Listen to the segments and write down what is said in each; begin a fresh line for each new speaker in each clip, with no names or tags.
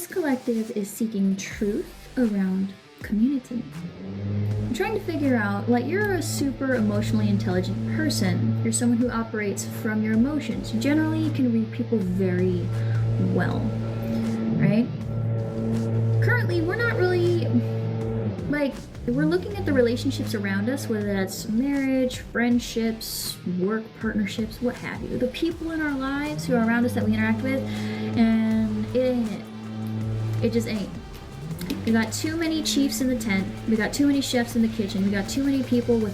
This collective is seeking truth around community. I'm trying to figure out, like, you're a super emotionally intelligent person. You're someone who operates from your emotions. Generally, you can read people very well, right? Currently, we're not really, like, we're looking at the relationships around us, whether that's marriage, friendships, work partnerships, what have you. The people in our lives who are around us that we interact with, and it ain't it. It just ain't. We got too many chiefs in the tent. We got too many chefs in the kitchen. We got too many people with,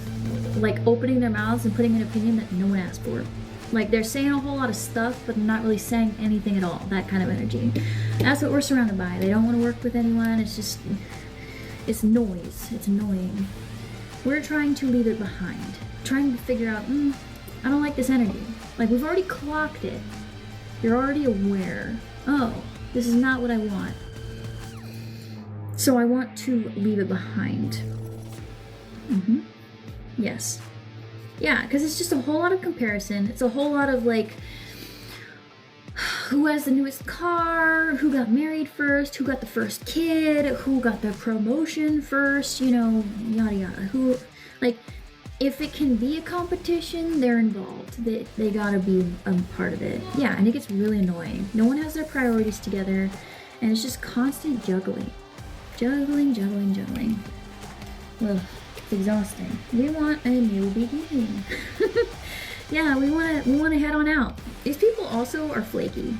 like, opening their mouths and putting an opinion that no one asked for. Like, they're saying a whole lot of stuff, but not really saying anything at all. That kind of energy. That's what we're surrounded by. They don't want to work with anyone. It's just, it's noise. It's annoying. We're trying to leave it behind. Trying to figure out, I don't like this energy. Like, we've already clocked it. You're already aware. Oh, this is not what I want. So I want to leave it behind. Yes. Yeah, because it's just a whole lot of comparison. It's a whole lot of, like, who has the newest car, who got married first, who got the first kid, who got the promotion first, you know, yada yada. Who, like, if it can be a competition, they're involved. They gotta be a part of it. Yeah, and it gets really annoying. No one has their priorities together, and it's just constant juggling. Juggling. Ugh, it's exhausting. We want a new beginning. Yeah, we wanna head on out. These people also are flaky.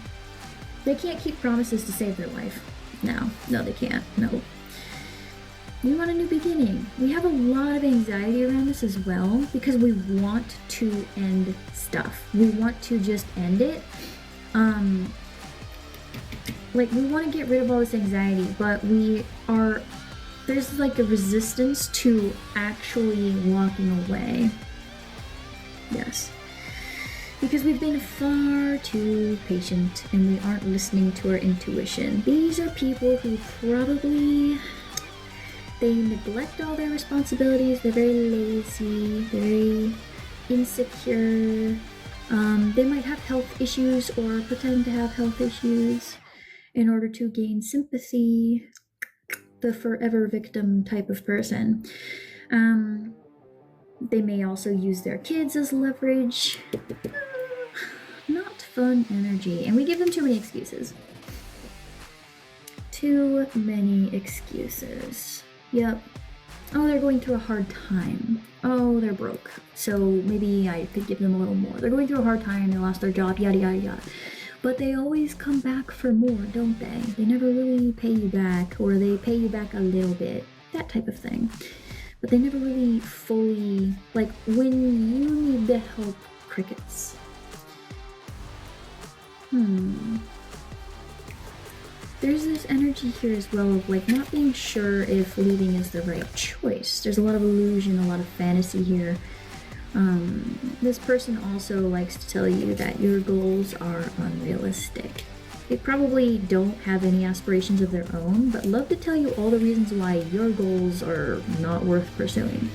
They can't keep promises to save their life. No, they can't. No. We want a new beginning. We have a lot of anxiety around this as well because we want to end stuff. We want to just end it. Like, we want to get rid of all this anxiety, but there's like a resistance to actually walking away. Yes. Because we've been far too patient and we aren't listening to our intuition. These are people who probably, they neglect all their responsibilities. They're very lazy, very insecure. They might have health issues or pretend to have health issues in order to gain sympathy. The forever victim type of person. They may also use their kids as leverage. Not fun energy. And we give them too many excuses. Too many excuses. Yep. Oh, they're going through a hard time. Oh, they're broke. So maybe I could give them a little more. They're going through a hard time, they lost their job, yada yada yada. But they always come back for more, don't they? They never really pay you back, or they pay you back a little bit. That type of thing. But they never really fully, like, when you need the help, crickets. There's this energy here as well of, like, not being sure if leaving is the right choice. There's a lot of illusion, a lot of fantasy here. This person also likes to tell you that your goals are unrealistic. They probably don't have any aspirations of their own, but love to tell you all the reasons why your goals are not worth pursuing.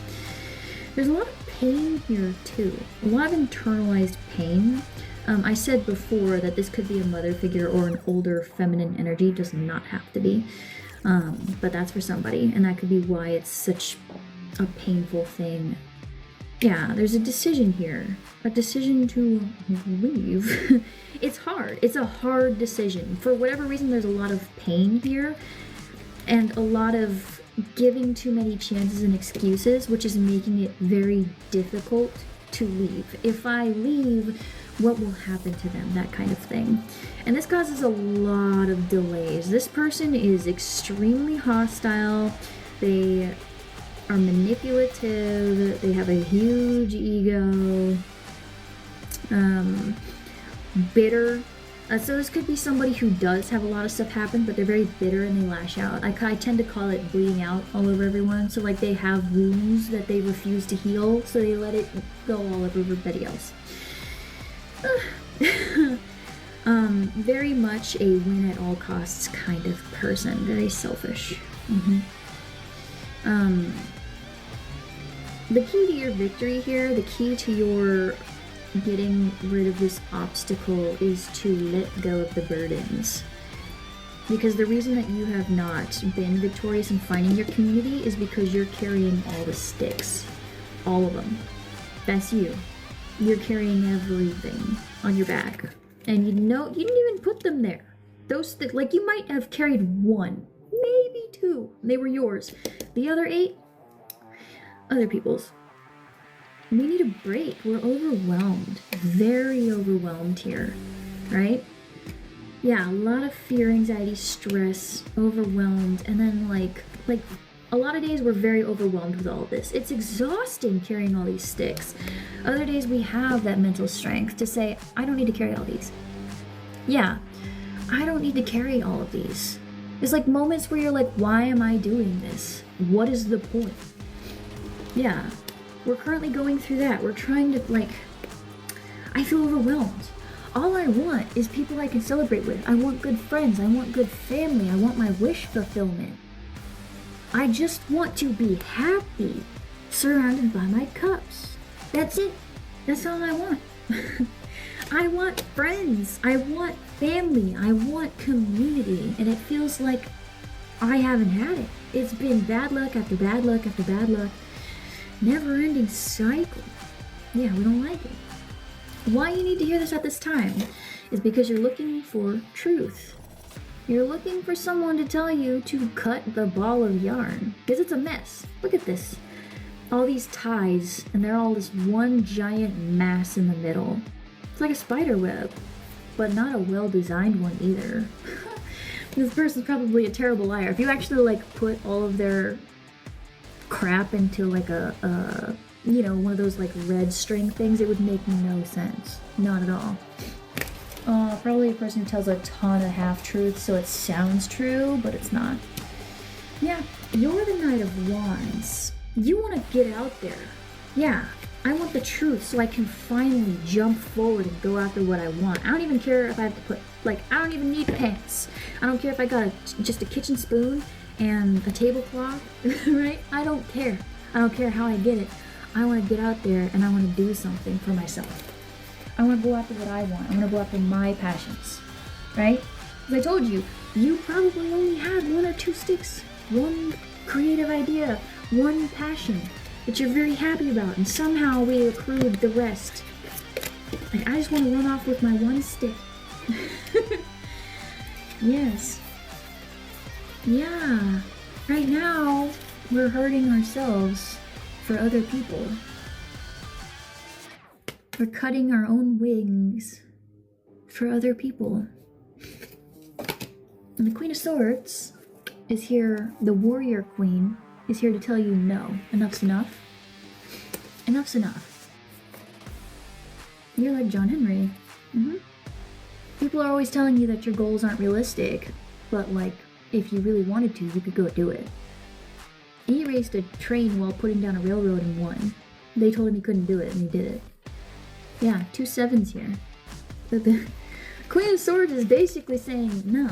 There's a lot of pain here too, a lot of internalized pain. I said before that this could be a mother figure or an older feminine energy, does not have to be, but that's for somebody, and that could be why it's such a painful thing. Yeah, there's a decision here, a decision to leave. It's hard. It's a hard decision. For whatever reason, there's a lot of pain here and a lot of giving too many chances and excuses, which is making it very difficult to leave. If I leave, what will happen to them? That kind of thing. And this causes a lot of delays. This person is extremely hostile. They are manipulative, they have a huge ego, bitter. So this could be somebody who does have a lot of stuff happen, but they're very bitter and they lash out. I tend to call it bleeding out all over everyone. So, like, they have wounds that they refuse to heal, so they let it go all over everybody else. Very much a win at all costs kind of person, very selfish. The key to your victory here, the key to your getting rid of this obstacle is to let go of the burdens. Because the reason that you have not been victorious in finding your community is because you're carrying all the sticks. All of them. That's you. You're carrying everything on your back. And you didn't even put them there. Those, like, you might have carried 1, maybe 2. They were yours. The other 8, other people's. We need a break. We're overwhelmed. Very overwhelmed here, right? Yeah, a lot of fear, anxiety, stress, overwhelmed, and then like a lot of days we're very overwhelmed with all of this. It's exhausting carrying all these sticks. Other days we have that mental strength to say, I don't need to carry all these. Yeah, I don't need to carry all of these. There's like moments where you're like, why am I doing this? What is the point? Yeah, we're currently going through that. We're trying to I feel overwhelmed. All I want is people I can celebrate with. I want good friends. I want good family. I want my wish fulfillment. I just want to be happy, surrounded by my cups. That's it. That's all I want. I want friends. I want family. I want community. And it feels like I haven't had it. It's been bad luck after bad luck after bad luck. Never-ending cycle. Yeah, we don't like it. Why you need to hear this at this time is because you're looking for truth. You're looking for someone to tell you to cut the ball of yarn. Because it's a mess. Look at this. All these ties, and they're all this one giant mass in the middle. It's like a spider web, but not a well-designed one either. This person's probably a terrible liar. If you actually put all of their crap into like a one of those like red string things, it would make no sense. Not at all. Probably a person who tells a ton of half-truths, so it sounds true, but it's not. Yeah, you're the Knight of Wands. You want to get out there. Yeah, I want the truth so I can finally jump forward and go after what I want. I don't even care if I have to put, I don't even need pants. I don't care if I got just a kitchen spoon and a tablecloth, right? I don't care. I don't care how I get it. I want to get out there and I want to do something for myself. I want to go after what I want. I want to go after my passions, right? As I told you, you probably only had 1 or 2 sticks, 1 creative idea, 1 passion that you're very happy about, and somehow we accrued the rest. Like, I just want to run off with my 1 stick. Yes. Yeah. Right now, we're hurting ourselves for other people. We're cutting our own wings for other people. And the Queen of Swords is here, the warrior queen is here to tell you no. Enough's enough. Enough's enough. You're like John Henry. People are always telling you that your goals aren't realistic, but if you really wanted to, you could go do it. He raced a train while putting down a railroad and won. They told him he couldn't do it, and he did it. Yeah, 2 7s here. But the Queen of Swords is basically saying, no,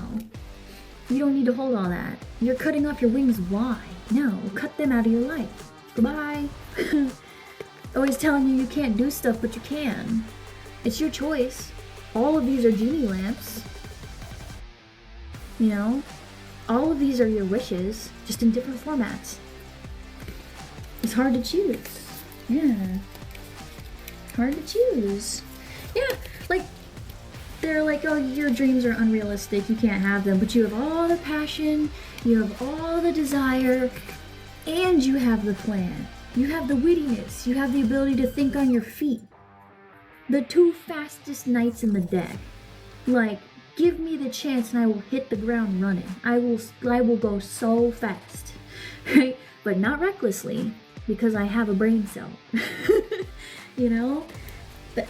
you don't need to hold all that. You're cutting off your wings. Why? No, cut them out of your life. Goodbye. Always telling you can't do stuff, but you can. It's your choice. All of these are genie lamps. You know? All of these are your wishes, just in different formats. It's hard to choose. Yeah. Hard to choose. Yeah, they're like, oh, your dreams are unrealistic, you can't have them, but you have all the passion, you have all the desire, and you have the plan. You have the wittiness, you have the ability to think on your feet. The 2 fastest knights in the deck. Give me the chance and I will hit the ground running. I will go so fast, right? But not recklessly, because I have a brain cell. You know? But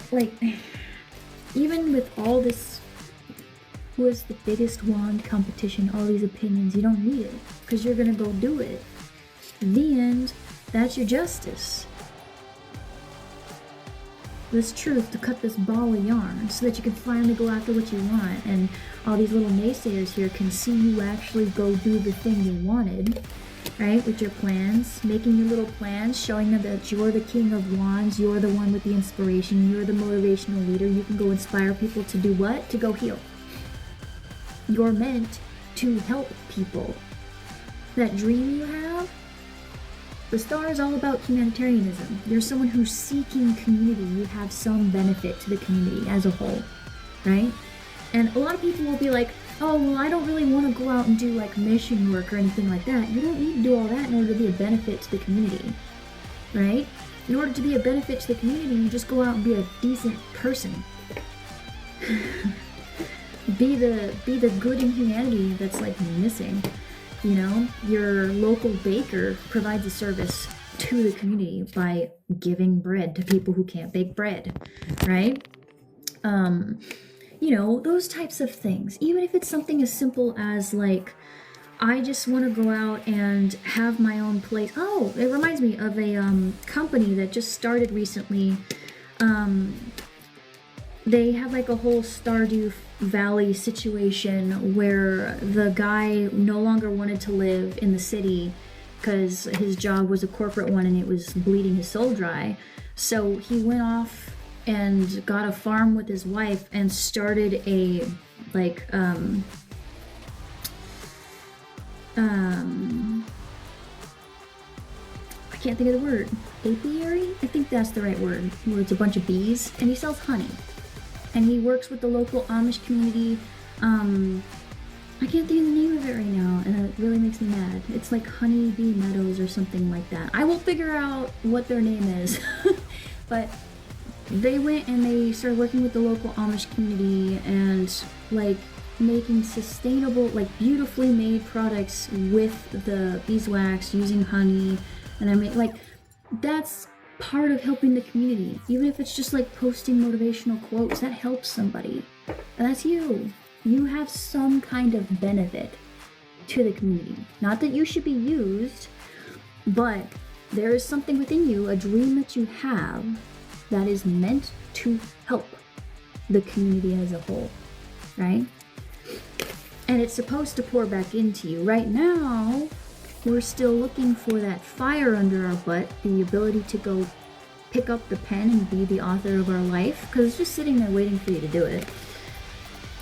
even with all this, who is the biggest wand competition, all these opinions, you don't need it, because you're gonna go do it. In the end, that's your justice. This truth to cut this ball of yarn so that you can finally go after what you want, and all these little naysayers here can see you actually go do the thing you wanted, right? With your plans, making your little plans, showing them that you're the King of Wands, you're the one with the inspiration, you're the motivational leader. You can go inspire people to do what? To go heal. You're meant to help people. That dream you have, the star is all about humanitarianism. You're someone who's seeking community. You have some benefit to the community as a whole, right? And a lot of people will be like, oh, well, I don't really want to go out and do like mission work or anything like that. You don't need to do all that in order to be a benefit to the community, right? In order to be a benefit to the community, you just go out and be a decent person. be the good in humanity that's like missing. You know, your local baker provides a service to the community by giving bread to people who can't bake bread, right? You know, those types of things. Even if it's something as simple as like, I just want to go out and have my own place. Oh, it reminds me of a company that just started recently. They had like a whole Stardew Valley situation where the guy no longer wanted to live in the city because his job was a corporate one and it was bleeding his soul dry. So he went off and got a farm with his wife and started a like I can't think of the word. Apiary? I think that's the right word, where it's a bunch of bees, and he sells honey. And he works with the local Amish community. I can't think of the name of it right now, and it really makes me mad. It's like Honey Bee Meadows or something like that. I will figure out what their name is. But they went and they started working with the local Amish community and like making sustainable, like beautifully made products with the beeswax, using honey. And I mean, like, that's part of helping the community. Even if it's just like posting motivational quotes, that helps somebody. And that's you. You have some kind of benefit to the community. Not that you should be used, but there is something within you, a dream that you have, that is meant to help the community as a whole, right? And it's supposed to pour back into you. Right now, we're still looking for that fire under our butt, the ability to go pick up the pen and be the author of our life, because it's just sitting there waiting for you to do it.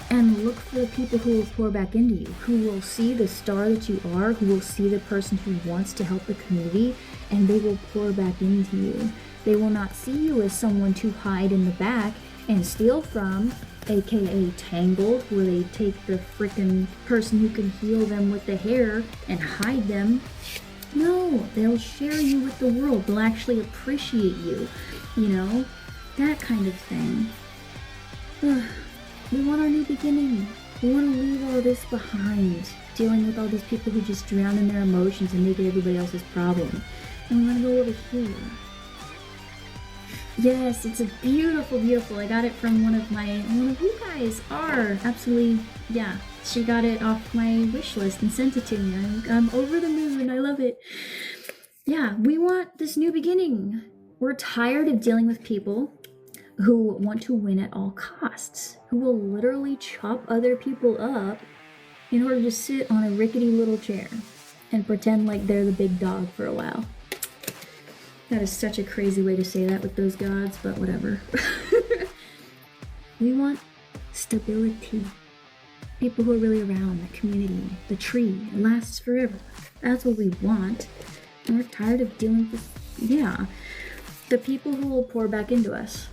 And look for the people who will pour back into you, who will see the star that you are, who will see the person who wants to help the community, and they will pour back into you. They will not see you as someone to hide in the back and steal from, aka Tangled, where they take the frickin' person who can heal them with the hair and hide them. No, they'll share you with the world. They'll actually appreciate you, you know, that kind of thing. We want our new beginning. We want to leave all this behind, dealing with all these people who just drown in their emotions and make it everybody else's problem. And we want to go over here. Yes, it's a beautiful, beautiful. I got it from one of you guys are absolutely, yeah. She got it off my wish list and sent it to me. I'm over the moon. I love it. Yeah, we want this new beginning. We're tired of dealing with people who want to win at all costs, who will literally chop other people up in order to sit on a rickety little chair and pretend like they're the big dog for a while. That is such a crazy way to say that with those gods, but whatever. We want stability. People who are really around, the community, the tree, it lasts forever. That's what we want. And we're tired of dealing with this, yeah. The people who will pour back into us.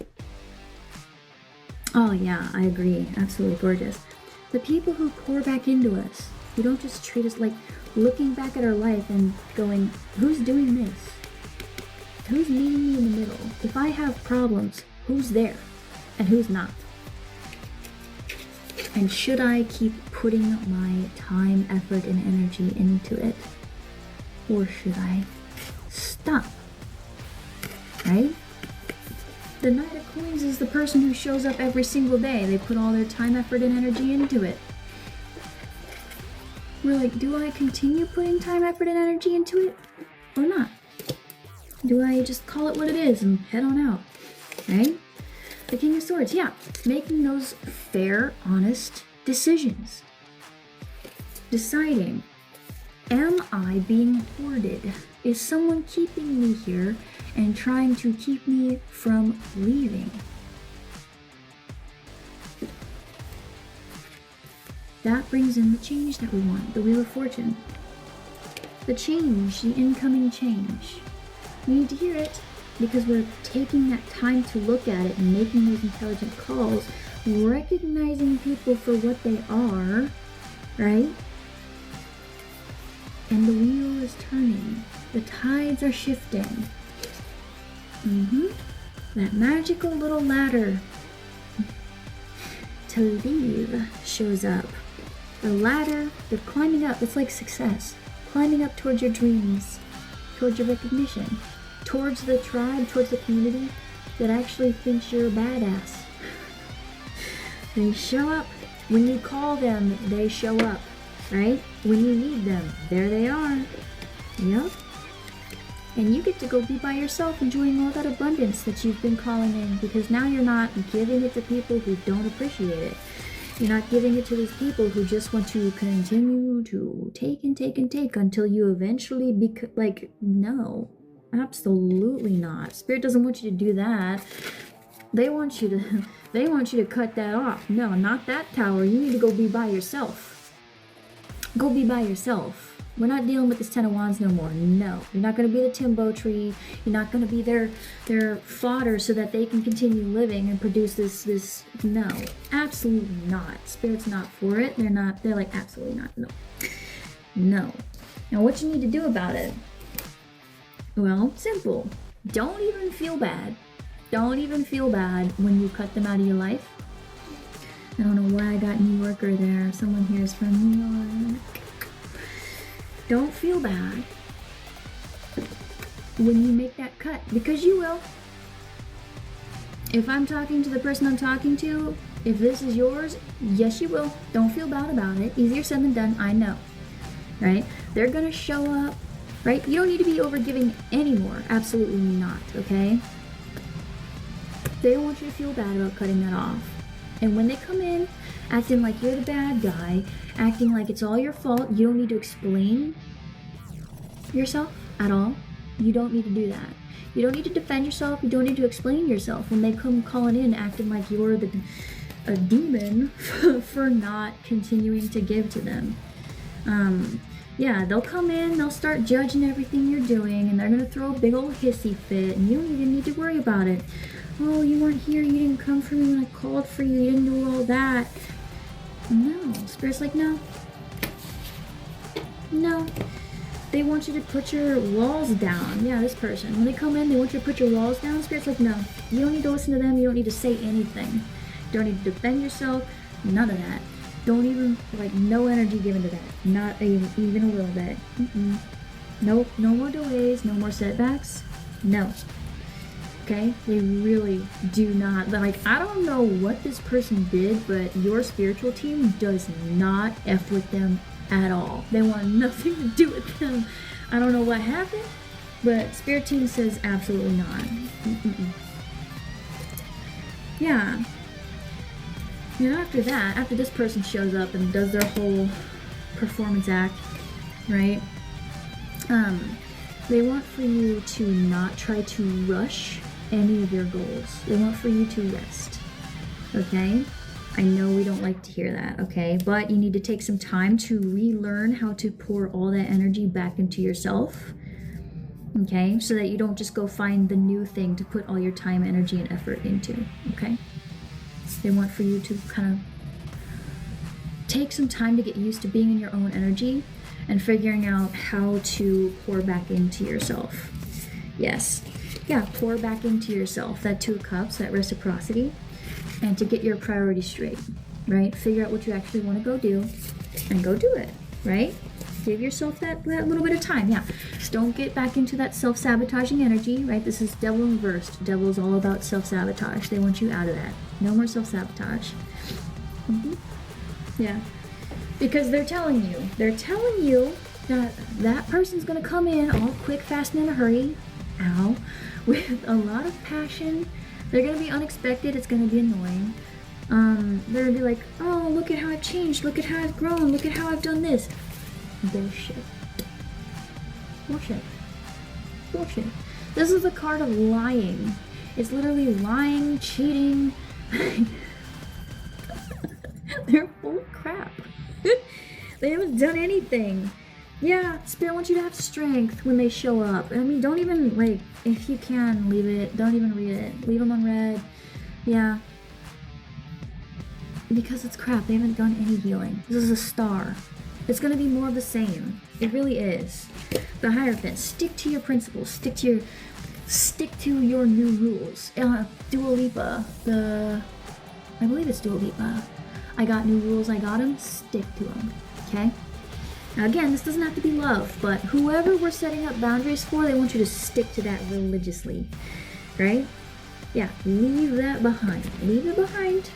Oh yeah, I agree. Absolutely gorgeous. The people who pour back into us, who don't just treat us like looking back at our life and going, who's doing this? Who's meeting me in the middle? If I have problems, who's there and who's not? And should I keep putting my time, effort, and energy into it? Or should I stop? Right? The Knight of Coins is the person who shows up every single day. They put all their time, effort, and energy into it. We're like, do I continue putting time, effort, and energy into it? Or not? Do I just call it what it is and head on out? Right? The King of Swords, yeah. Making those fair, honest decisions. Deciding, am I being hoarded? Is someone keeping me here and trying to keep me from leaving? that brings in the change that we want, the Wheel of Fortune. The change, the incoming change. You need to hear it because we're taking that time to look at it and making those intelligent calls, recognizing people for what they are, right? And the wheel is turning. The tides are shifting. That magical little ladder to leave shows up. The ladder, they're climbing up. It's like success. Climbing up towards your dreams, towards your recognition, towards the tribe, towards the community that actually thinks you're a badass. They show up. When you call them, they show up, right? When you need them, there they are. Yep. And you get to go be by yourself enjoying all that abundance that you've been calling in, because now you're not giving it to people who don't appreciate it. You're not giving it to these people who just want to continue to take and take and take until you eventually no, absolutely not. Spirit doesn't want you to do that. They want you to cut that off. No, not that tower. You need to go be by yourself. Go be by yourself. We're not dealing with this Ten of Wands no more. No, you're not going to be the Timbo tree. You're not going to be their fodder so that they can continue living and produce this. No, absolutely not. Spirit's not for it. They're like, absolutely not. No. Now, what you need to do about it? Well, simple. Don't even feel bad. Don't even feel bad when you cut them out of your life. I don't know why I got New Yorker there. Someone here is from New York. Don't feel bad when you make that cut, because you will. If I'm talking to the person I'm talking to, if this is yours, yes you will. Don't feel bad about it. Easier said than done, I know. Right? They're gonna show up, right? You don't need to be overgiving anymore. Absolutely not, okay? They don't want you to feel bad about cutting that off. And when they come in, acting like you're the bad guy, acting like it's all your fault, you don't need to explain yourself at all. You don't need to do that. You don't need to defend yourself. You don't need to explain yourself when they come calling in acting like you're a demon for not continuing to give to them. Yeah, they'll come in, they'll start judging everything you're doing, and they're going to throw a big old hissy fit, and you don't even need to worry about it. Oh, you weren't here, you didn't come for me when I called for you, you didn't do all that. No, Spirit's like, no. They want you to put your walls down. Yeah, this person. When they come in, they want you to put your walls down. Spirit's like, no. You don't need to listen to them, you don't need to say anything. You don't need to defend yourself, none of that. Don't even, no energy given to that. Not even a little bit. Nope, no more delays, no more setbacks. No. Okay? They really do not. I don't know what this person did, but your spiritual team does not F with them at all. They want nothing to do with them. I don't know what happened, but spirit team says absolutely not. Yeah. You know, after this person shows up and does their whole performance act, right? They want for you to not try to rush any of your goals. They want for you to rest, okay? I know we don't like to hear that, okay? But you need to take some time to relearn how to pour all that energy back into yourself, okay? So that you don't just go find the new thing to put all your time, energy, and effort into, okay? They want for you to kind of take some time to get used to being in your own energy and figuring out how to pour back into yourself. Yes. Yeah, pour back into yourself. That Two of Cups, that reciprocity. And to get your priorities straight, right? Figure out what you actually want to go do and go do it, right? Give yourself that little bit of time, yeah. Just don't get back into that self-sabotaging energy, right? This is devil reversed. Devil is all about self-sabotage. They want you out of that. No more self-sabotage. Yeah. Because they're telling you that that person's going to come in all quick, fast, and in a hurry, with a lot of passion. They're going to be unexpected. It's going to be annoying. They're going to be like, oh, look at how I've changed. Look at how I've grown. Look at how I've done this. Bullshit. This is the card of lying. It's literally lying, cheating. They're full of crap. They haven't done anything. Yeah, Spirit wants you to have strength when they show up. I mean, don't even, like, if you can, leave it. Don't even read it. Leave them on red. Yeah. Because it's crap. They haven't done any healing. This is a star. It's gonna be more of the same. It really is. The Hierophant. Stick to your principles. Stick to your new rules. Dua Lipa. I believe it's Dua Lipa. I got new rules. I got them. Stick to them. Okay? Now again, this doesn't have to be love, but whoever we're setting up boundaries for, they want you to stick to that religiously, right? Yeah, leave that behind. Leave it behind.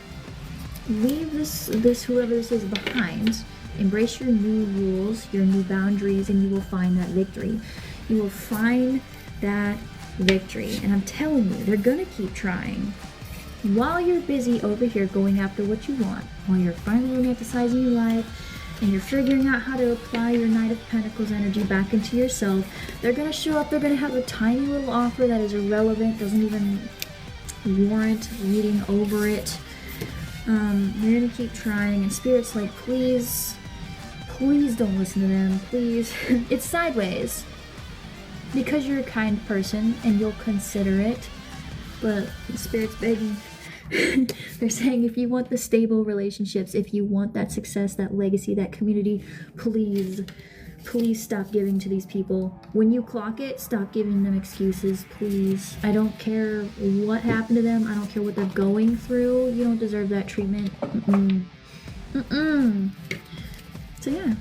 Leave this whoever this is behind. Embrace your new rules, your new boundaries, and you will find that victory. You will find that victory. And I'm telling you, they're gonna keep trying. While you're busy over here going after what you want, while you're finally romanticizing your life, and you're figuring out how to apply your Knight of Pentacles energy back into yourself, they're going to show up, they're going to have a tiny little offer that is irrelevant, doesn't even warrant reading over it. They're going to keep trying, and Spirit's like, please don't listen to them, please. It's sideways. Because you're a kind person, and you'll consider it, but Spirit's begging. They're saying if you want the stable relationships, if you want that success, that legacy, that community, please stop giving to these people. When you clock it, stop giving them excuses, please. I don't care what happened to them. I don't care what they're going through. You don't deserve that treatment. So yeah,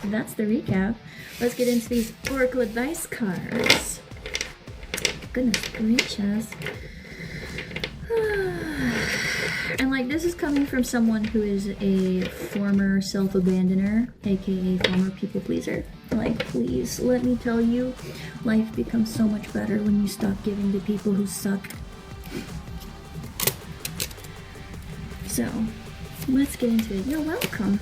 that's the recap. Let's get into these Oracle advice cards. Goodness gracious. And like, this is coming from someone who is a former self-abandoner, aka former people pleaser. Like, please, let me tell you, life becomes so much better when you stop giving to people who suck. So, let's get into it. You're welcome.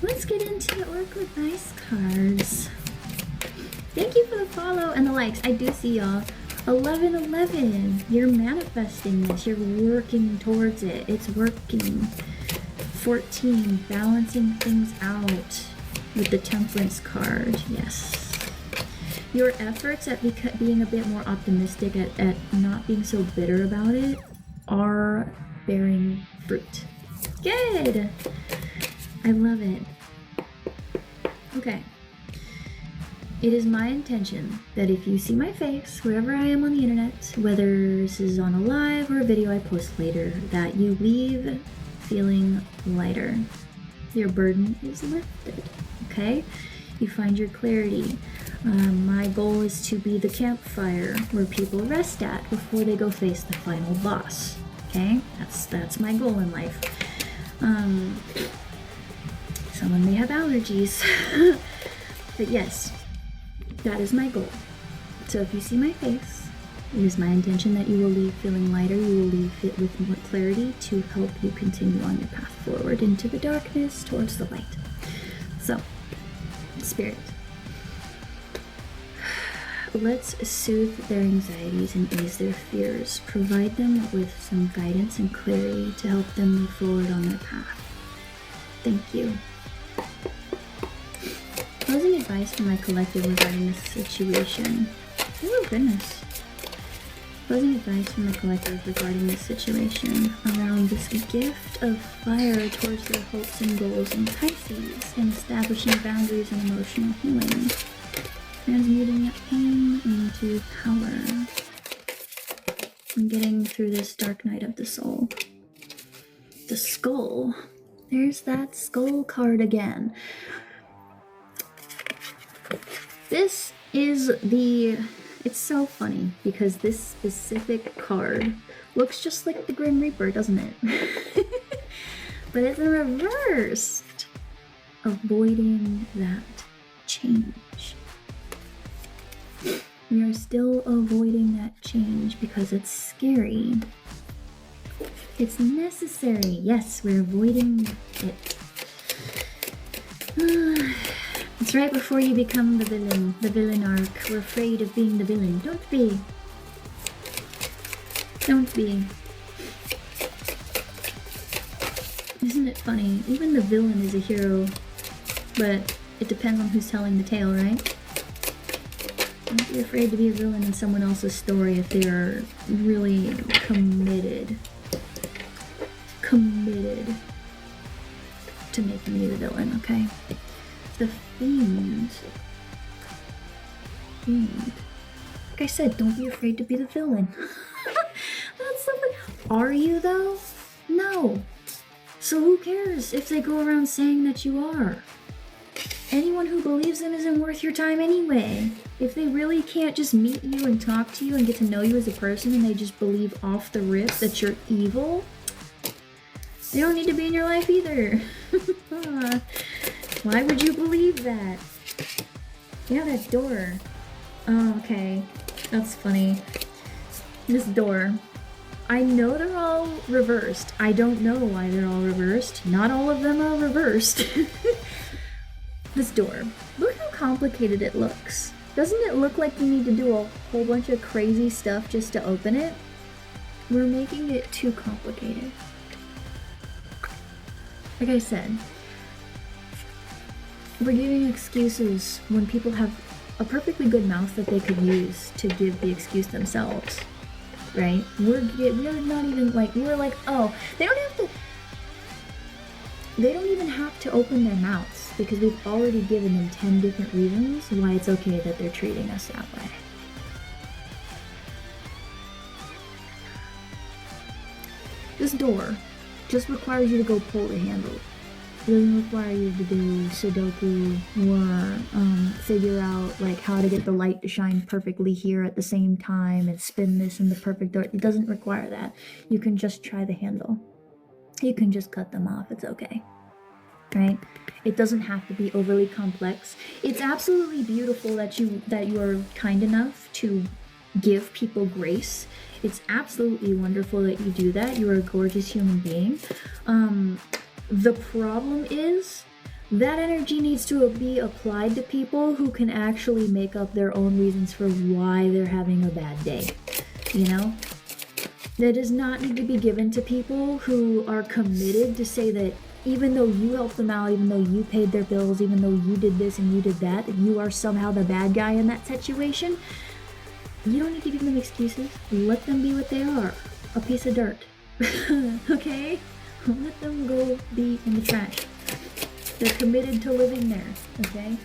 Let's get into the Oracle advice cards. Thank you for the follow and the likes. I do see y'all. 1111, you're manifesting this, you're working towards it, it's working. 14, balancing things out with the Temperance card, yes. Your efforts at being a bit more optimistic, at not being so bitter about it, are bearing fruit. Good! I love it. Okay. It is my intention that if you see my face, wherever I am on the internet, whether this is on a live or a video I post later, that you leave feeling lighter. Your burden is lifted, okay? You find your clarity. My goal is to be the campfire where people rest at before they go face the final boss, okay? That's my goal in life. Someone may have allergies, but yes. That is my goal. So if you see my face, it is my intention that you will leave feeling lighter, you will leave it with more clarity to help you continue on your path forward into the darkness towards the light. So, Spirit, let's soothe their anxieties and ease their fears. Provide them with some guidance and clarity to help them move forward on their path. Thank you. Closing advice from my collective regarding this situation. Oh goodness. Closing advice from my collective regarding this situation around this gift of fire towards their hopes and goals in Pisces, and establishing boundaries and emotional healing. Transmuting pain into power. And getting through this dark night of the soul. The skull. There's that skull card again. This is it's so funny because this specific card looks just like the Grim Reaper, doesn't it? But it's reversed. Avoiding that change. We are still avoiding that change because it's scary. It's necessary. Yes, we're avoiding it. It's right before you become the villain arc. We're afraid of being the villain. Don't be. Don't be. Isn't it funny? Even the villain is a hero but it depends on who's telling the tale, right? Don't be afraid to be a villain in someone else's story if they are really committed to making you the villain, okay? The Fiend. Like I said, don't be afraid to be the villain. That's something. Are you though? No. So who cares if they go around saying that you are? Anyone who believes them isn't worth your time anyway. If they really can't just meet you and talk to you and get to know you as a person and they just believe off the rip that you're evil, they don't need to be in your life either. Why would you believe that? Yeah, that door. Oh, okay. That's funny. This door. I know they're all reversed. I don't know why they're all reversed. Not all of them are reversed. This door. Look how complicated it looks. Doesn't it look like you need to do a whole bunch of crazy stuff just to open it? We're making it too complicated. Like I said, we're giving excuses when people have a perfectly good mouth that they could use to give the excuse themselves, right? We're not even like, we're like, oh, they don't even have to open their mouths because we've already given them 10 different reasons why it's okay that they're treating us that way. This door just requires you to go pull the handle. It doesn't require you to do Sudoku or figure out like how to get the light to shine perfectly here at the same time and spin this in the perfect door. It doesn't require that. You can just try the handle. You can just cut them off. It's okay. Right? It doesn't have to be overly complex. It's absolutely beautiful that you are kind enough to give people grace. It's absolutely wonderful that you do that. You're a gorgeous human being. The problem is that energy needs to be applied to people who can actually make up their own reasons for why they're having a bad day. You know? That does not need to be given to people who are committed to say that even though you helped them out, even though you paid their bills, even though you did this and you did that, you are somehow the bad guy in that situation. You don't need to give them excuses. Let them be what they are. A piece of dirt. Okay? Let them go be in the trash. They're committed to living there. Okay?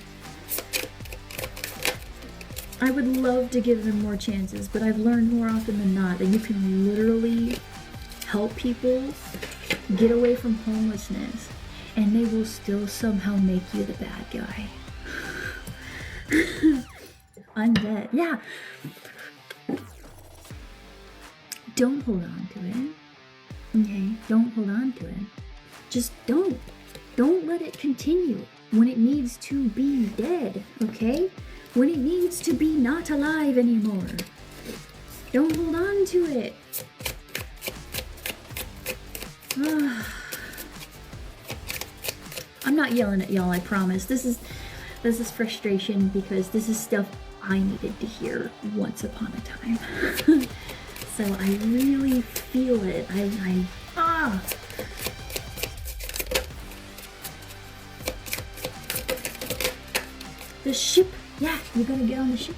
I would love to give them more chances, but I've learned more often than not that you can literally help people get away from homelessness and they will still somehow make you the bad guy. Undead. Yeah. Don't hold on to it. Okay? Don't hold on to it. Just don't. Don't let it continue when it needs to be dead, okay? When it needs to be not alive anymore. Don't hold on to it. I'm not yelling at y'all, I promise. This is frustration because this is stuff I needed to hear once upon a time. So I really feel it. The ship. Yeah, you're gonna get on the ship.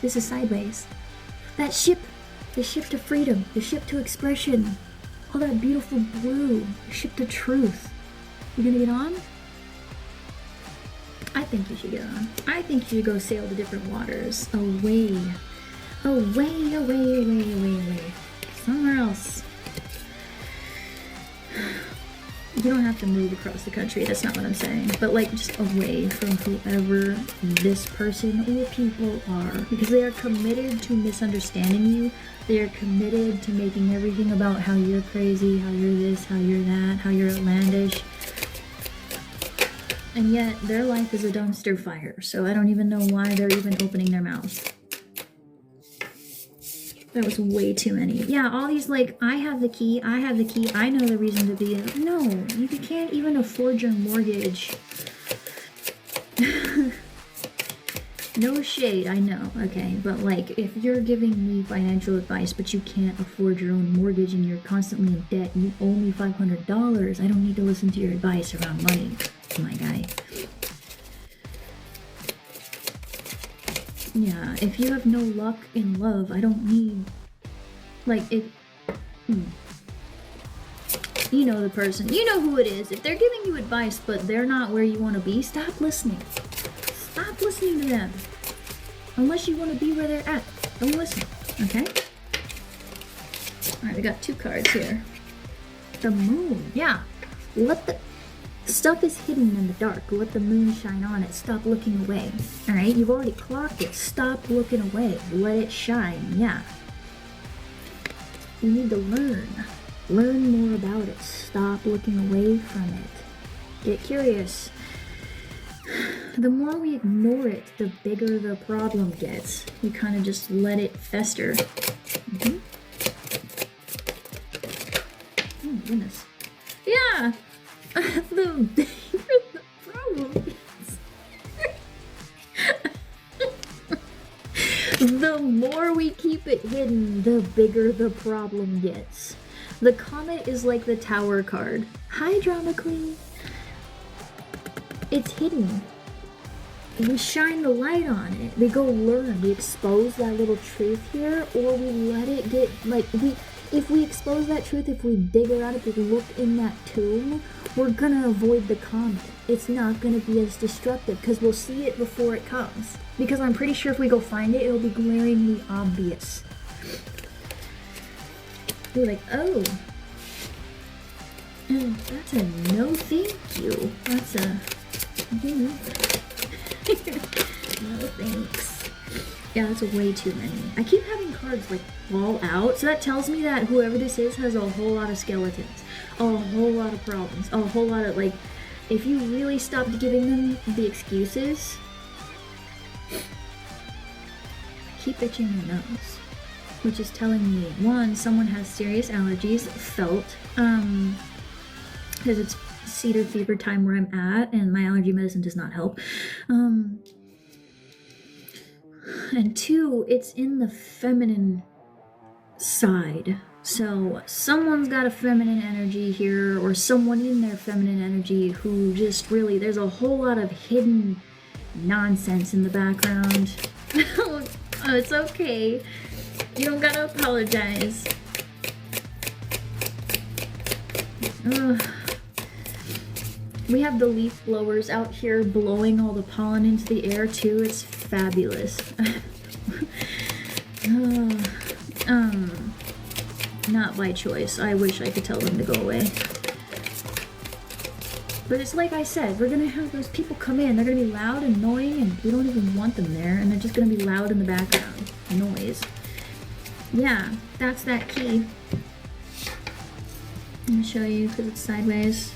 This is sideways. That ship. The ship to freedom. The ship to expression. All that beautiful blue. The ship to truth. You gonna get on? I think you should get on. I think you should go sail to different waters. Away. Away, away, away, away, away. Somewhere else. You don't have to move across the country, that's not what I'm saying. But like, just away from whoever this person or people are. Because they are committed to misunderstanding you. They are committed to making everything about how you're crazy, how you're this, how you're that, how you're outlandish. And yet, their life is a dumpster fire. So I don't even know why they're even opening their mouths. That was way too many. Yeah, all these like, I have the key, I have the key, I know the reason to be. No, you can't even afford your mortgage. No shade, I know, okay. But like, if you're giving me financial advice, but you can't afford your own mortgage and you're constantly in debt and you owe me $500, I don't need to listen to your advice around money, my guy. Yeah, if you have no luck in love, I don't need, like, if, you know the person, you know who it is. If they're giving you advice, but they're not where you want to be, stop listening. Stop listening to them. Unless you want to be where they're at. Don't listen, okay? Alright, we got 2 cards here. The moon, yeah. Let the stuff is hidden in the dark. Let the moon shine on it. Stop looking away. Alright, you've already clocked it. Stop looking away. Let it shine, yeah. You need to learn. Learn more about it. Stop looking away from it. Get curious. The more we ignore it, the bigger the problem gets. We kind of just let it fester. Oh my goodness. Yeah! The bigger the problem gets. The more we keep it hidden, the bigger the problem gets. The comet is like the Tower card. Hi, Drama Queen. It's hidden. We shine the light on it. We go learn. We expose that little truth here, or we let it get, like, if we expose that truth, if we dig around, if we look in that tomb, we're gonna avoid the comet. It's not gonna be as destructive because we'll see it before it comes. Because I'm pretty sure if we go find it, it'll be glaringly obvious. We're like, oh, that's a no thank you. That's a, no thanks. Yeah, that's way too many. I keep having cards like fall out, so that tells me that whoever this is has a whole lot of skeletons, a whole lot of problems, a whole lot of, like, if you really stopped giving them the excuses, I keep itching my nose, which is telling me, one, someone has serious allergies, felt, because it's cedar fever time where I'm at, and my allergy medicine does not help. And 2, it's in the feminine side. So someone's got a feminine energy here, or someone in their feminine energy who just really, there's a whole lot of hidden nonsense in the background. Oh, it's okay. You don't gotta apologize. Ugh. We have the leaf blowers out here blowing all the pollen into the air too. It's fabulous. Not by choice. I wish I could tell them to go away. But it's like I said, we're gonna have those people come in. They're gonna be loud and annoying, and we don't even want them there, and they're just gonna be loud in the background. Noise. Yeah, that's that key. I'm gonna show you because it's sideways.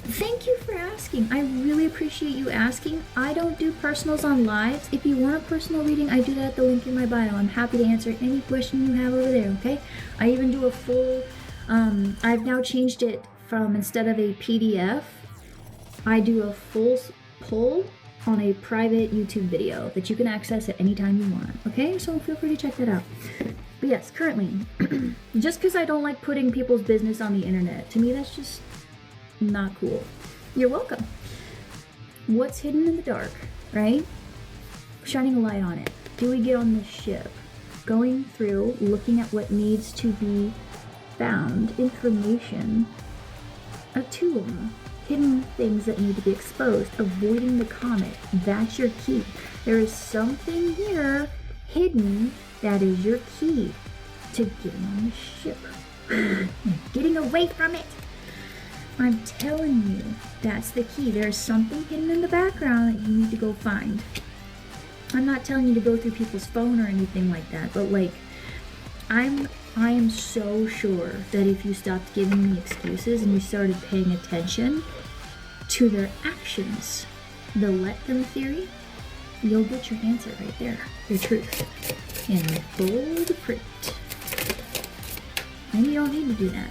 Thank you for asking. I really appreciate you asking. I don't do personals on lives. If you want a personal reading, I do that at the link in my bio. I'm happy to answer any question you have over there, okay? I even do a full, I've now changed it from, instead of a PDF, I do a full poll on a private YouTube video that you can access at any time you want, okay? So feel free to check that out. But yes, currently, just because I don't like putting people's business on the internet, to me that's just not cool. You're welcome. What's hidden in the dark, right? Shining a light on it. Do we get on this ship? Going through, looking at what needs to be found, information, a tool, hidden things that need to be exposed, avoiding the comet. That's your key. There is something here hidden that is your key to getting on the ship. Getting away from it. I'm telling you, that's the key. There's something hidden in the background that you need to go find. I'm not telling you to go through people's phone or anything like that, but like, I am so sure that if you stopped giving me excuses and you started paying attention to their actions, the let them theory, you'll get your answer right there, your truth, in bold print. And you don't need to do that.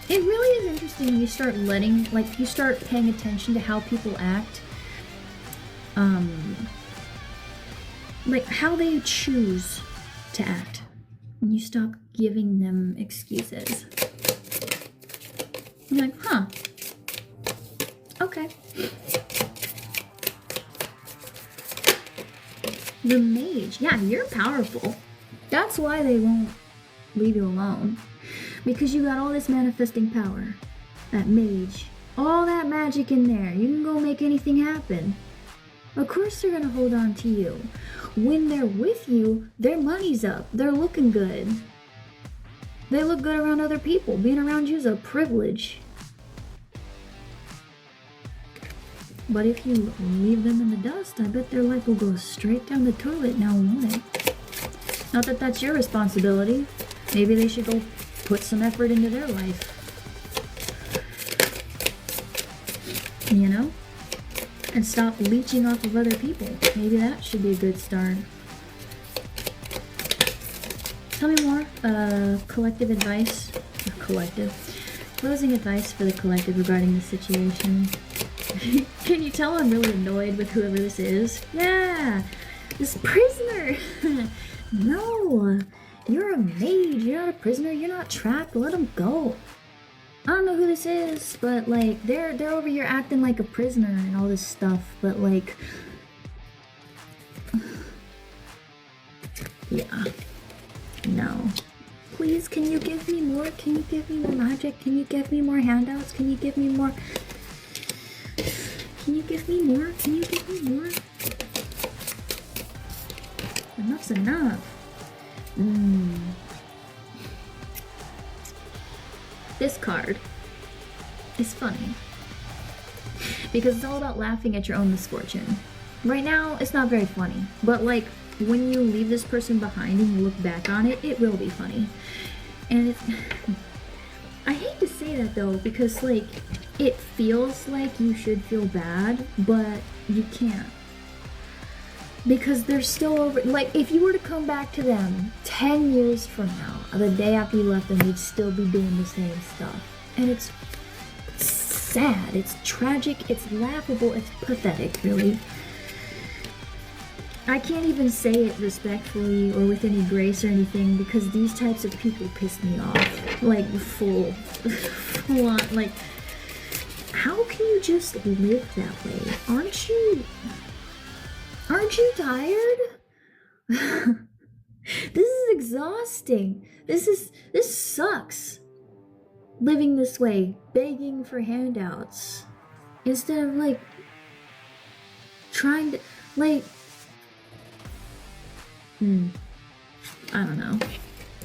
It really is interesting when you start letting, like, you start paying attention to how people act, like how they choose to act, and you stop giving them excuses. You're like, huh, Okay. The mage. Yeah, you're powerful. That's why they won't leave you alone. Because you got all this manifesting power. That mage. All that magic in there. You can go make anything happen. Of course they're gonna hold on to you. When they're with you, their money's up. They're looking good. They look good around other people. Being around you is a privilege. But if you leave them in the dust, I bet their life will go straight down the toilet now, won't it? Not that that's your responsibility. Maybe they should go put some effort into their life. You know? And stop leeching off of other people. Maybe that should be a good start. Tell me more. Collective advice. Collective. Closing advice for the collective regarding the situation. Can you tell I'm really annoyed with whoever this is? Yeah! This prisoner! No! You're a mage. You're not a prisoner. You're not trapped. Let him go. I don't know who this is, but like they're over here acting like a prisoner and all this stuff, but like yeah. No. Please, can you give me more? Can you give me more magic? Can you give me more handouts? Can you give me more? Can you give me more? Can you give me more? Enough's enough. This card is funny because it's all about laughing at your own misfortune. Right now, it's not very funny, but like when you leave this person behind and you look back on it, it will be funny. And it's I hate to say that though, because like it feels like you should feel bad, but you can't. Because they're still over, like if you were to come back to them 10 years from now, the day after you left them, they'd still be doing the same stuff. And it's sad, it's tragic, it's laughable, it's pathetic, really. I can't even say it respectfully or with any grace or anything because these types of people piss me off. Like full on, like how can you just live that way? Aren't you tired? This is exhausting. This sucks. Living this way, begging for handouts. Instead of like trying to like I don't know.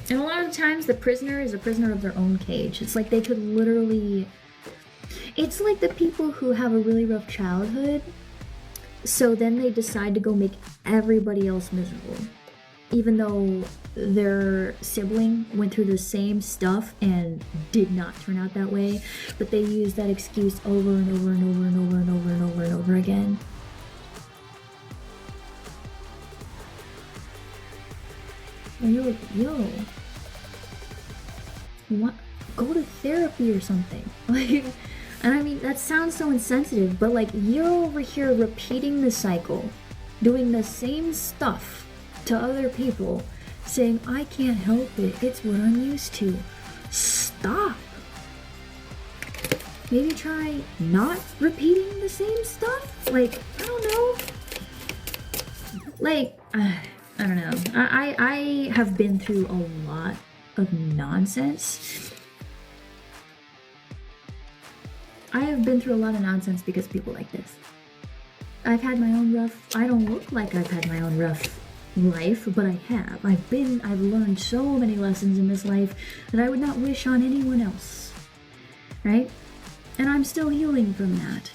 And a lot of times the prisoner is a prisoner of their own cage. It's like they could literally it's like the people who have a really rough childhood. So then they decide to go make everybody else miserable. Even though their sibling went through the same stuff and did not turn out that way. But they use that excuse over and over and over and over and over and over and over again. And you're like, yo, what? Go to therapy or something. Like, and I mean, that sounds so insensitive, but like, you're over here repeating the cycle, doing the same stuff to other people, saying, I can't help it, it's what I'm used to. Stop. Maybe try not repeating the same stuff? Like, I don't know. Like, I don't know. I have been through a lot of nonsense. I have been through a lot of nonsense because of people like this. I've had my own rough, I don't look like I've had my own rough life, but I have. I've learned so many lessons in this life that I would not wish on anyone else. Right? And I'm still healing from that.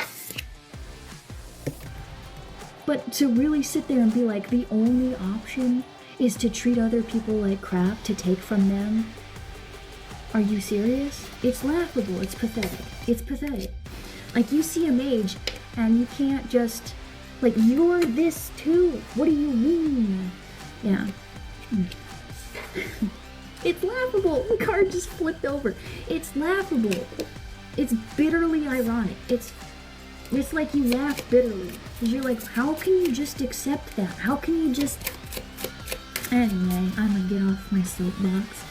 But to really sit there and be like, the only option is to treat other people like crap, to take from them. Are you serious? It's laughable. It's pathetic. It's pathetic. Like, you see a mage and you can't just, like, you're this too. What do you mean? Yeah. It's laughable. The card just flipped over. It's laughable. It's bitterly ironic. It's like you laugh bitterly. Because you're like, how can you just accept that? How can you just... Anyway, I'm gonna get off my soapbox.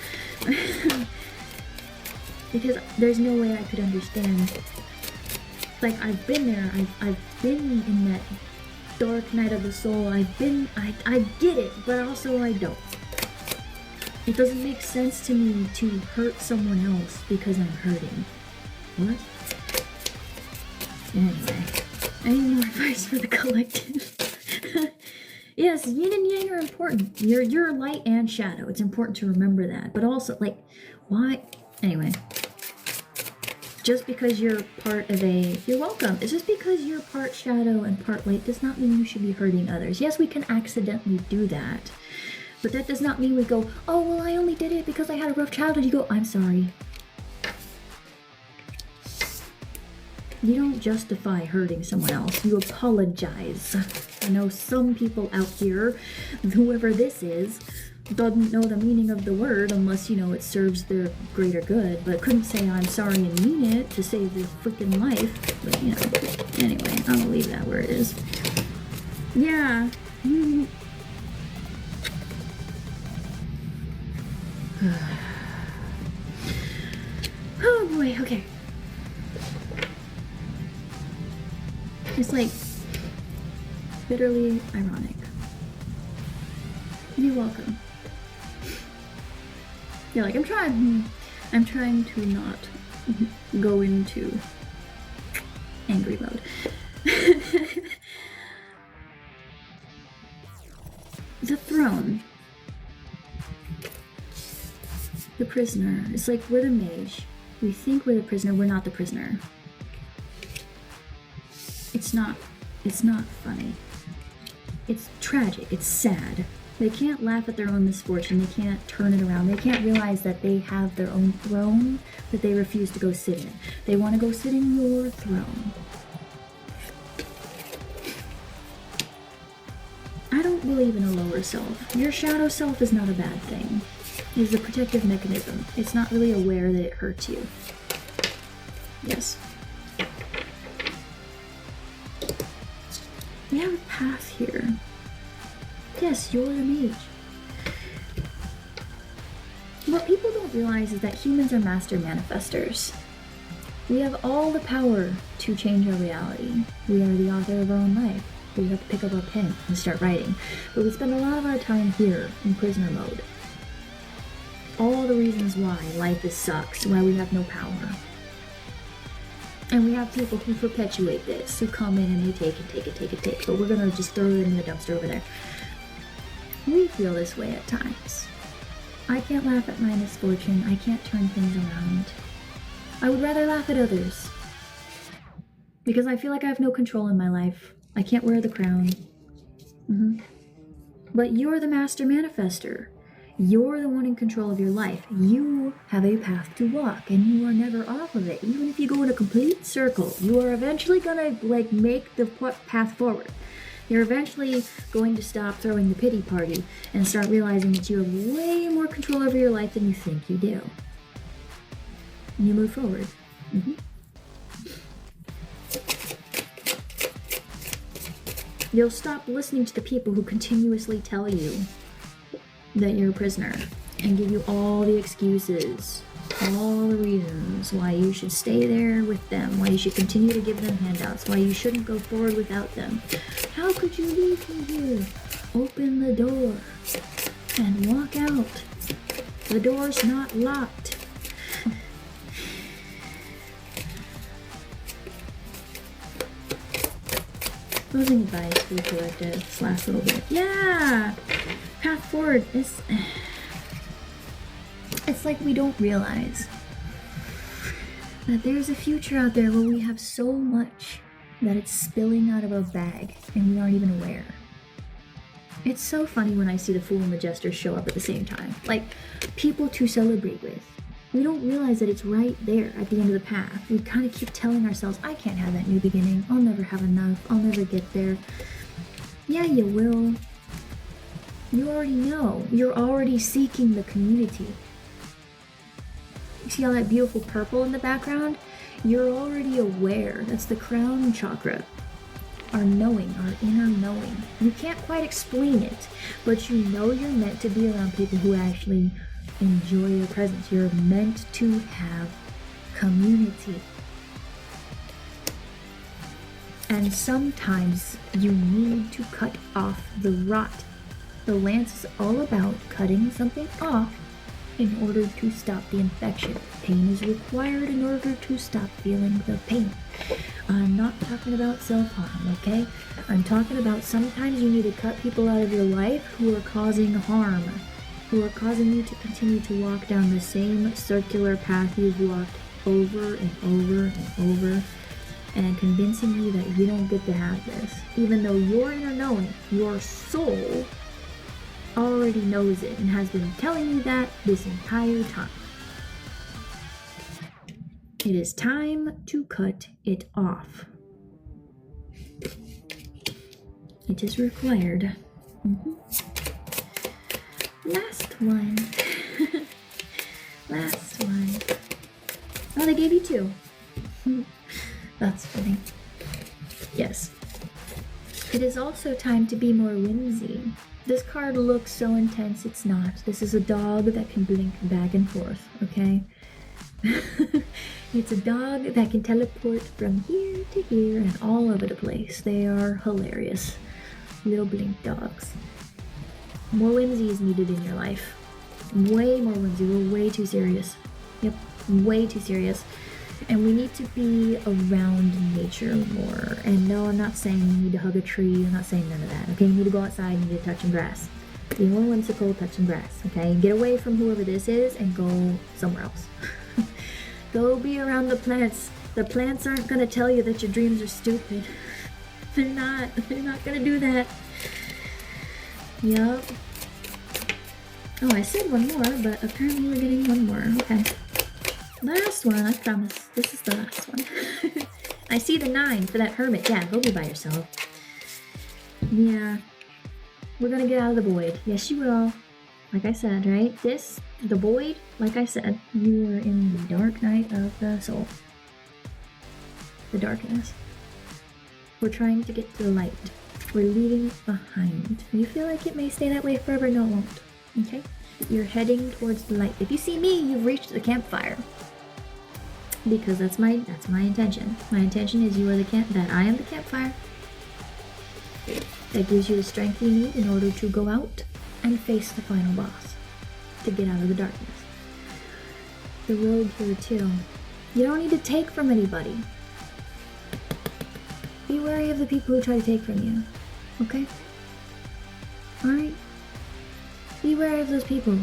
Because there's no way I could understand Like, I've been there. I've been in that dark night of the soul. I get it, but also I don't. It doesn't make sense to me to hurt someone else because I'm hurting. What? Anyway, any more advice for the collective? Yes, yin and yang are important. You're light and shadow. It's important to remember that. But also, like, why? Anyway. Just because you're part of a... You're welcome. It's just because you're part shadow and part light does not mean you should be hurting others. Yes, we can accidentally do that. But that does not mean we go, oh, well, I only did it because I had a rough childhood. You go, I'm sorry. You don't justify hurting someone else. You apologize. I know some people out here, whoever this is, doesn't know the meaning of the word unless, you know, it serves their greater good, but couldn't say I'm sorry and mean it to save their freaking life. But, you know, anyway, I'll leave that where it is. Yeah. Oh boy, okay. It's like bitterly ironic. You're welcome. Yeah, like I'm trying to not go into angry mode. The throne. The prisoner. It's like we're the mage. We think we're the prisoner, we're not the prisoner. It's not funny. It's tragic, it's sad. They can't laugh at their own misfortune, they can't turn it around, they can't realize that they have their own throne that they refuse to go sit in. They want to go sit in your throne. I don't believe in a lower self. Your shadow self is not a bad thing. It is a protective mechanism. It's not really aware that it hurts you. Yes. We have a path here. Yes, you're the mage. What people don't realize is that humans are master manifestors. We have all the power to change our reality. We are the author of our own life. We have to pick up our pen and start writing. But we spend a lot of our time here in prisoner mode. All the reasons why life sucks, why we have no power. And we have people who perpetuate this, who come in and they take and take and take and take, but we're gonna just throw it in the dumpster over there. We feel this way at times. I can't laugh at my misfortune, I can't turn things around. I would rather laugh at others. Because I feel like I have no control in my life. I can't wear the crown. But you're the master manifester. You're the one in control of your life. You have a path to walk, and you are never off of it. Even if you go in a complete circle, you are eventually gonna, like, make the path forward. You're eventually going to stop throwing the pity party and start realizing that you have way more control over your life than you think you do. And you move forward. You'll stop listening to the people who continuously tell you that you're a prisoner and give you all the excuses, all the reasons why you should stay there with them, why you should continue to give them handouts, why you shouldn't go forward without them. How could you leave me here? Open the door and walk out. The door's not locked. Closing advice for the collective, this last little bit. Yeah! Path forward is... It's like we don't realize that there's a future out there where we have so much that it's spilling out of our bag and we aren't even aware. It's so funny when I see the Fool and the Jester show up at the same time. Like, people to celebrate with. We don't realize that it's right there at the end of the path. We kind of keep telling ourselves, I can't have that new beginning. I'll never have enough. I'll never get there. Yeah, you will. You already know. You're already seeking the community. You see all that beautiful purple in the background? You're already aware. That's the crown chakra. Our knowing, our inner knowing. You can't quite explain it, but you know you're meant to be around people who actually enjoy your presence. You're meant to have community. And sometimes you need to cut off the rot. The lance is all about cutting something off in order to stop the infection. Pain is required in order to stop feeling the pain. I'm not talking about self-harm, okay? I'm talking about sometimes you need to cut people out of your life who are causing harm, who are causing you to continue to walk down the same circular path you've walked over and over and over, and convincing you that you don't get to have this, even though your inner knowing, your soul, already knows it and has been telling you that this entire time. It is time to cut it off. It is required. Last one. Last one. Oh, they gave you two. That's funny. Yes. It is also time to be more whimsy. This card looks so intense, it's not. This is a dog that can blink back and forth, okay? It's a dog that can teleport from here to here and all over the place. They are hilarious. Little blink dogs. More whimsy is needed in your life. Way more whimsy. We're way too serious. Yep, way too serious. And we need to be around nature more. And no, I'm not saying you need to hug a tree. I'm not saying none of that. Okay, you need to go outside and you need to touch some grass. Be more whimsical, touch some grass. Okay, get away from whoever this is and go somewhere else. Go be around the plants. The plants aren't gonna tell you that your dreams are stupid. They're not. They're not gonna do that. Yup. Oh, I said one more, but apparently we're getting one more. Okay. Last one, I promise. This is the last one. I see the 9 for that hermit. Yeah, go be by yourself. Yeah. We're gonna get out of the void. Yes, you will. Like I said, right? The void, like I said, you are in the dark night of the soul. The darkness. We're trying to get to the light. We're leaving it behind. You feel like it may stay that way forever? No, it won't. Okay? You're heading towards the light. If you see me, you've reached the campfire. Because that's my intention. My intention is that I am the campfire. That gives you the strength you need in order to go out and face the final boss. To get out of the darkness. The road here too. You don't need to take from anybody. Be wary of the people who try to take from you. Okay? Alright? Be wary of those people.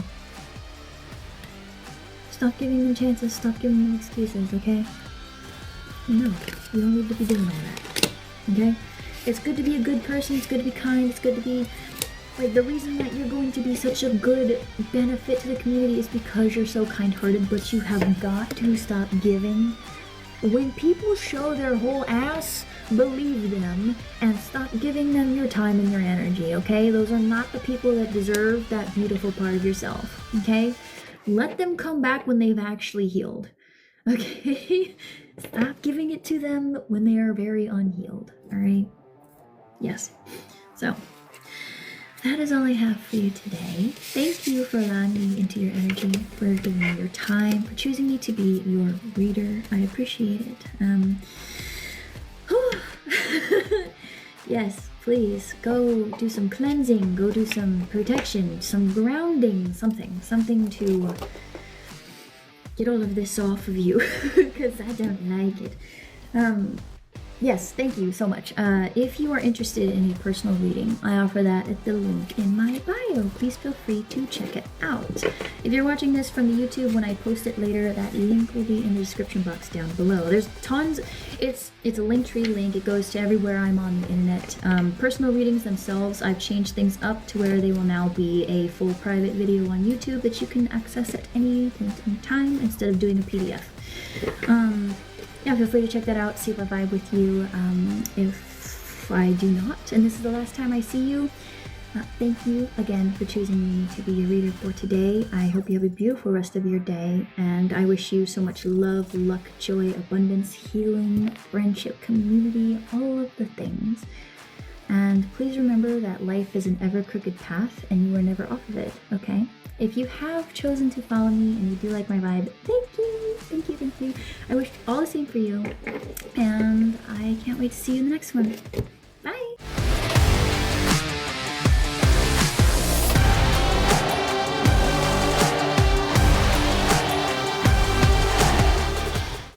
Stop giving them chances, stop giving them excuses, okay? No, you don't need to be doing all that, okay? It's good to be a good person, it's good to be kind, it's good to be... Like, the reason that you're going to be such a good benefit to the community is because you're so kind-hearted, but you have got to stop giving. When people show their whole ass, believe them, and stop giving them your time and your energy, okay? Those are not the people that deserve that beautiful part of yourself, okay? Let them come back when they've actually healed, okay? Stop giving it to them when they are very unhealed, alright? Yes. So, that is all I have for you today. Thank you for allowing me into your energy, for giving me your time, for choosing me to be your reader. I appreciate it. Yes, please go do some cleansing, go do some protection, some grounding, something to get all of this off of you because I don't like it. Yes, thank you so much. If you are interested in a personal reading, I offer that at the link in my bio. Please feel free to check it out. If you're watching this from the YouTube, when I post it later, that link will be in the description box down below. There's tons. It's a Linktree link. It goes to everywhere I'm on the internet. Personal readings themselves, I've changed things up to where they will now be a full private video on YouTube that you can access at any point in time instead of doing a PDF. Yeah, feel free to check that out, see if I vibe with you. If I do not, and this is the last time I see you, thank you again for choosing me to be your reader for today. I hope you have a beautiful rest of your day, and I wish you so much love, luck, joy, abundance, healing, friendship, community, all of the things. And please remember that life is an ever-crooked path, and you are never off of it, okay? If you have chosen to follow me and you do like my vibe, thank you, thank you, something for you. I wish all the same for you, and I can't wait to see you in the next one.